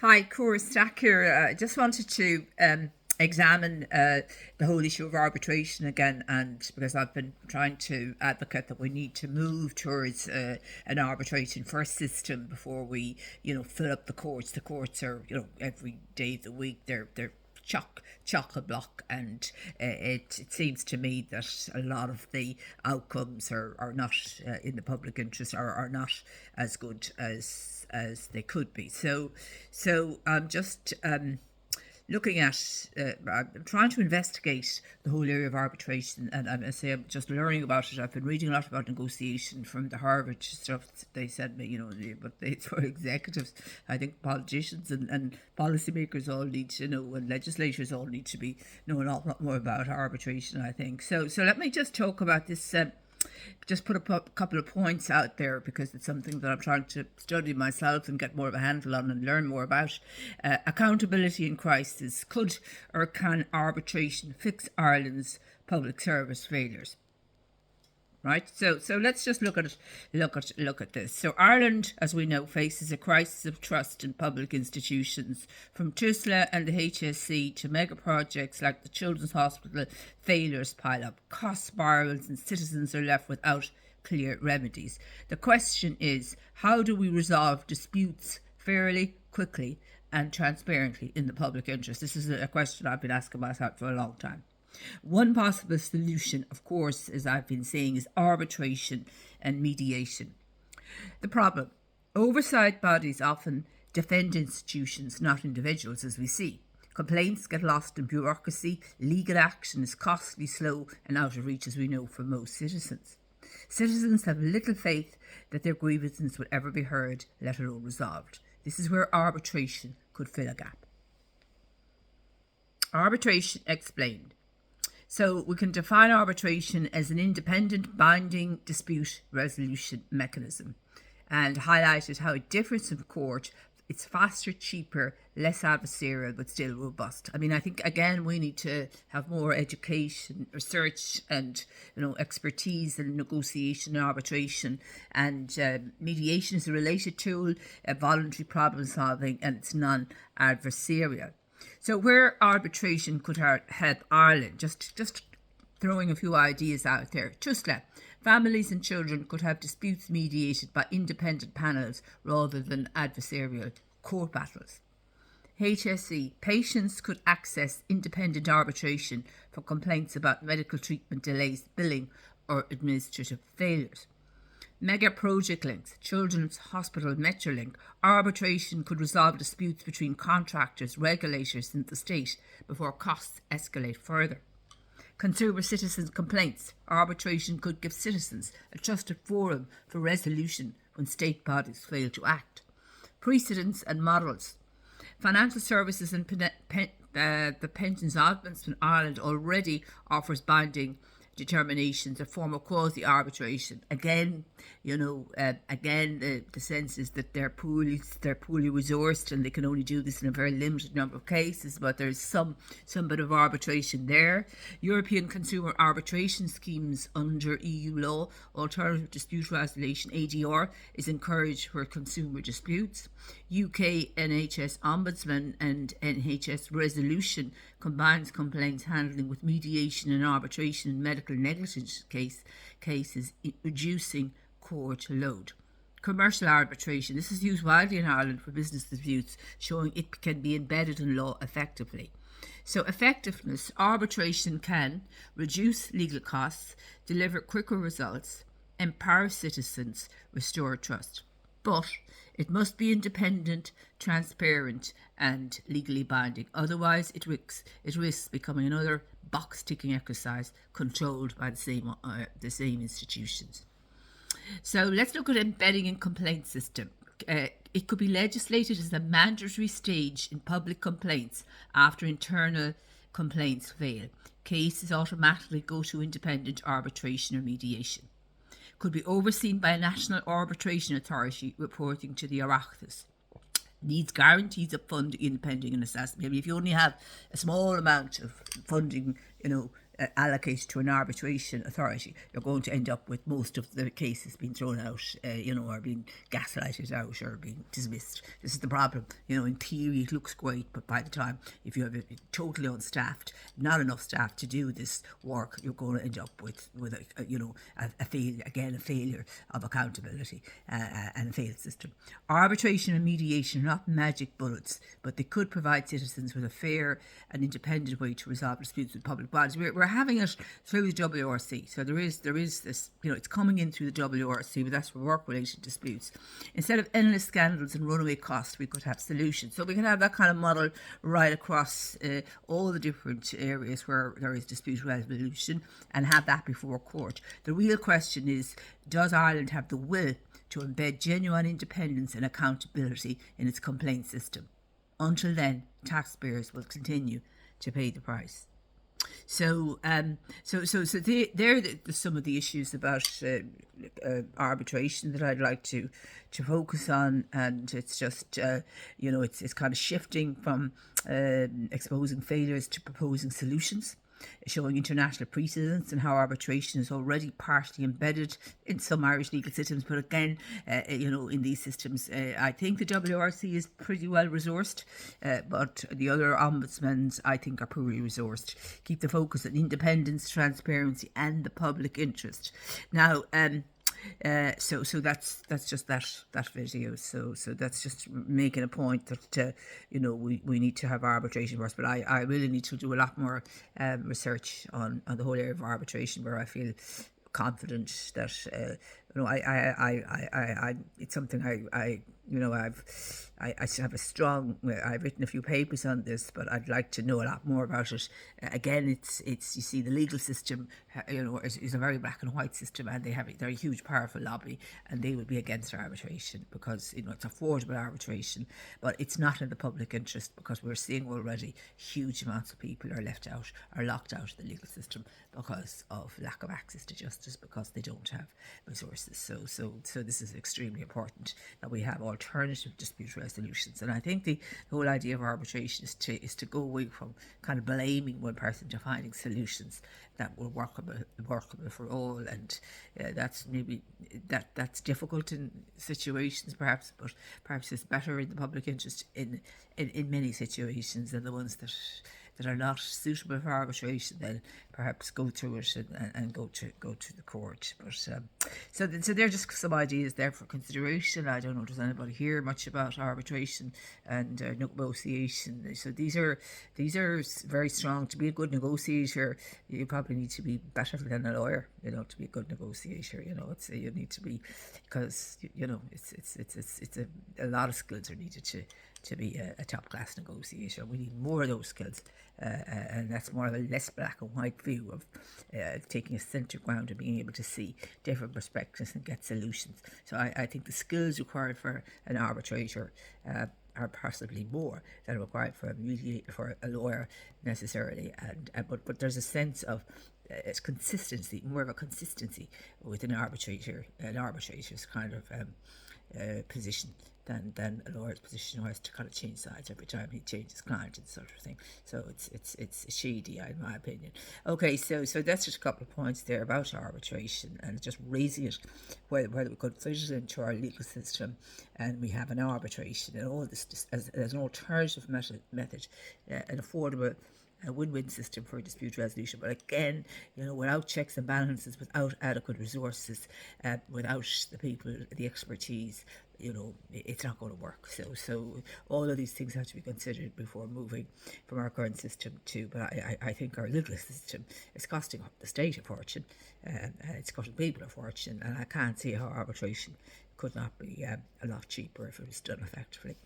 Hi, Cora Stack here. I just wanted to examine the whole issue of arbitration again, and because I've been trying to advocate that we need to move towards an arbitration first system before we, fill up the courts. The courts are, every day of the week they're chock a block, and it seems to me that a lot of the outcomes are not in the public interest, or are not as good as they could be. So I'm just looking at, I'm trying to investigate the whole area of arbitration, and I say I'm just learning about it. I've been reading a lot about negotiation from the Harvard stuff they sent me, but it's for executives. I think politicians and policymakers all need to know, and legislators all need to be knowing a lot more about arbitration, I think. So let me just talk about this. Just put a couple of points out there because it's something that I'm trying to study myself and get more of a handle on and learn more about. Accountability in crisis. Could or can arbitration fix Ireland's public service failures? Right, so let's just look at this. So Ireland, as we know, faces a crisis of trust in public institutions, from TUSLA and the HSC to mega projects like the Children's Hospital. Failures pile up, cost spirals, and citizens are left without clear remedies. The question is, how do we resolve disputes fairly, quickly, and transparently in the public interest? This is a question I've been asking myself for a long time. One possible solution, of course, as I've been saying, is arbitration and mediation. The problem: oversight bodies often defend institutions, not individuals, as we see. Complaints get lost in bureaucracy, legal action is costly, slow, and out of reach, as we know, for most citizens. Citizens have little faith that their grievances would ever be heard, let alone resolved. This is where arbitration could fill a gap. Arbitration explained. So we can define arbitration as an independent, binding dispute resolution mechanism, and highlighted how it differs from court. It's faster, cheaper, less adversarial, but still robust. I mean, I think, again, we need to have more education, research, and expertise in negotiation and arbitration. And mediation is a related tool, voluntary problem solving, and it's non-adversarial. So where arbitration could help Ireland, just throwing a few ideas out there. TUSLA: families and children could have disputes mediated by independent panels rather than adversarial court battles. HSE: patients could access independent arbitration for complaints about medical treatment delays, billing, or administrative failures. Mega project links: Children's Hospital Metrolink. Arbitration could resolve disputes between contractors, regulators, and the state before costs escalate further. Consumer citizens' complaints: arbitration could give citizens a trusted forum for resolution when state bodies fail to act. Precedents and models: financial services and the Pensions Ombudsman Ireland already offers binding determinations, a form of quasi-arbitration. Again, the sense is that they're poorly resourced and they can only do this in a very limited number of cases, but there's some bit of arbitration there. European consumer arbitration schemes under EU law. Alternative dispute resolution, ADR, is encouraged for consumer disputes. UK NHS Ombudsman and NHS Resolution combines complaints handling with mediation and arbitration in medical negligence cases, reducing court load. Commercial arbitration: this is used widely in Ireland for business disputes, showing it can be embedded in law effectively. So effectiveness: arbitration can reduce legal costs, deliver quicker results, empower citizens, restore trust. But it must be independent, transparent, and legally binding. Otherwise, it risks becoming another box-ticking exercise controlled by the same institutions. So let's look at embedding in complaint system. It could be legislated as a mandatory stage in public complaints after internal complaints fail. Cases automatically go to independent arbitration or mediation. Could be overseen by a national arbitration authority reporting to the Oireachtas. Needs guarantees of funding, pending an assessment. I mean, if you only have a small amount of funding, allocated to an arbitration authority, you're going to end up with most of the cases being thrown out, or being gaslighted out or being dismissed. This is the problem. In theory it looks great, but by the time, if you have it totally unstaffed, not enough staff to do this work, you're going to end up with a failure of accountability and a failed system. Arbitration and mediation are not magic bullets, but they could provide citizens with a fair and independent way to resolve disputes with public bodies. We're having it through the WRC, so there is this, it's coming in through the WRC, but that's for work-related disputes. Instead of endless scandals and runaway costs, we could have solutions. So we can have that kind of model right across all the different areas where there is dispute resolution, and have that before court. The real question is, does Ireland have the will to embed genuine independence and accountability in its complaint system? Until then, taxpayers will continue to pay the price. So, they're some of the issues about arbitration that I'd like to focus on, and it's just it's kind of shifting from exposing failures to proposing solutions, showing international precedents and how arbitration is already partially embedded in some Irish legal systems. But again, in these systems, I think the WRC is pretty well resourced, but the other ombudsmen, I think, are poorly resourced. Keep the focus on independence, transparency and the public interest. Now, so that's just that video. So that's just making a point that we need to have arbitration first. But I really need to do a lot more research on the whole area of arbitration, where I feel confident that I it's something I have a strong. I've written a few papers on this, but I'd like to know a lot more about it. Again, it's you see, the legal system, is a very black and white system, and they're a huge, powerful lobby, and they would be against arbitration because it's affordable arbitration, but it's not in the public interest, because we're seeing already huge amounts of people are left out, are locked out of the legal system because of lack of access to justice, because they don't have resources. So this is extremely important that we have alternative dispute resolutions. And I think the whole idea of arbitration is to go away from kind of blaming one person to finding solutions that will workable for all. And that's maybe that's difficult in situations, perhaps, but perhaps it's better in the public interest in many situations than the ones that are not suitable for arbitration. Then perhaps go through it and go to the court. But so they're just some ideas there for consideration. I don't know, does anybody hear much about arbitration and negotiation? So these are very strong. To be a good negotiator, you probably need to be better than a lawyer. To be a good negotiator, you need to be, because it's a lot of skills are needed to be a top class negotiator. We need more of those skills, and that's more of a less black and white view of taking a centre ground and being able to see different perspectives and get solutions. So I think the skills required for an arbitrator are possibly more than are required for a lawyer necessarily, but there's a sense of it's consistency, more of a consistency with an arbitrator's kind of position than a lawyer's position, who has to kind of change sides every time he changes client and sort of thing. So it's shady, in my opinion. Okay, so that's just a couple of points there about arbitration, and just raising it, whether we could fit it into our legal system, and we have an arbitration and all this as an alternative method, an affordable a win-win system for dispute resolution. But again, without checks and balances, without adequate resources, without the people, the expertise, it's not going to work. So all of these things have to be considered before moving from our current system to. But I think our legal system is costing the state a fortune, it's costing people a fortune, and I can't see how arbitration could not be a lot cheaper if it was done effectively.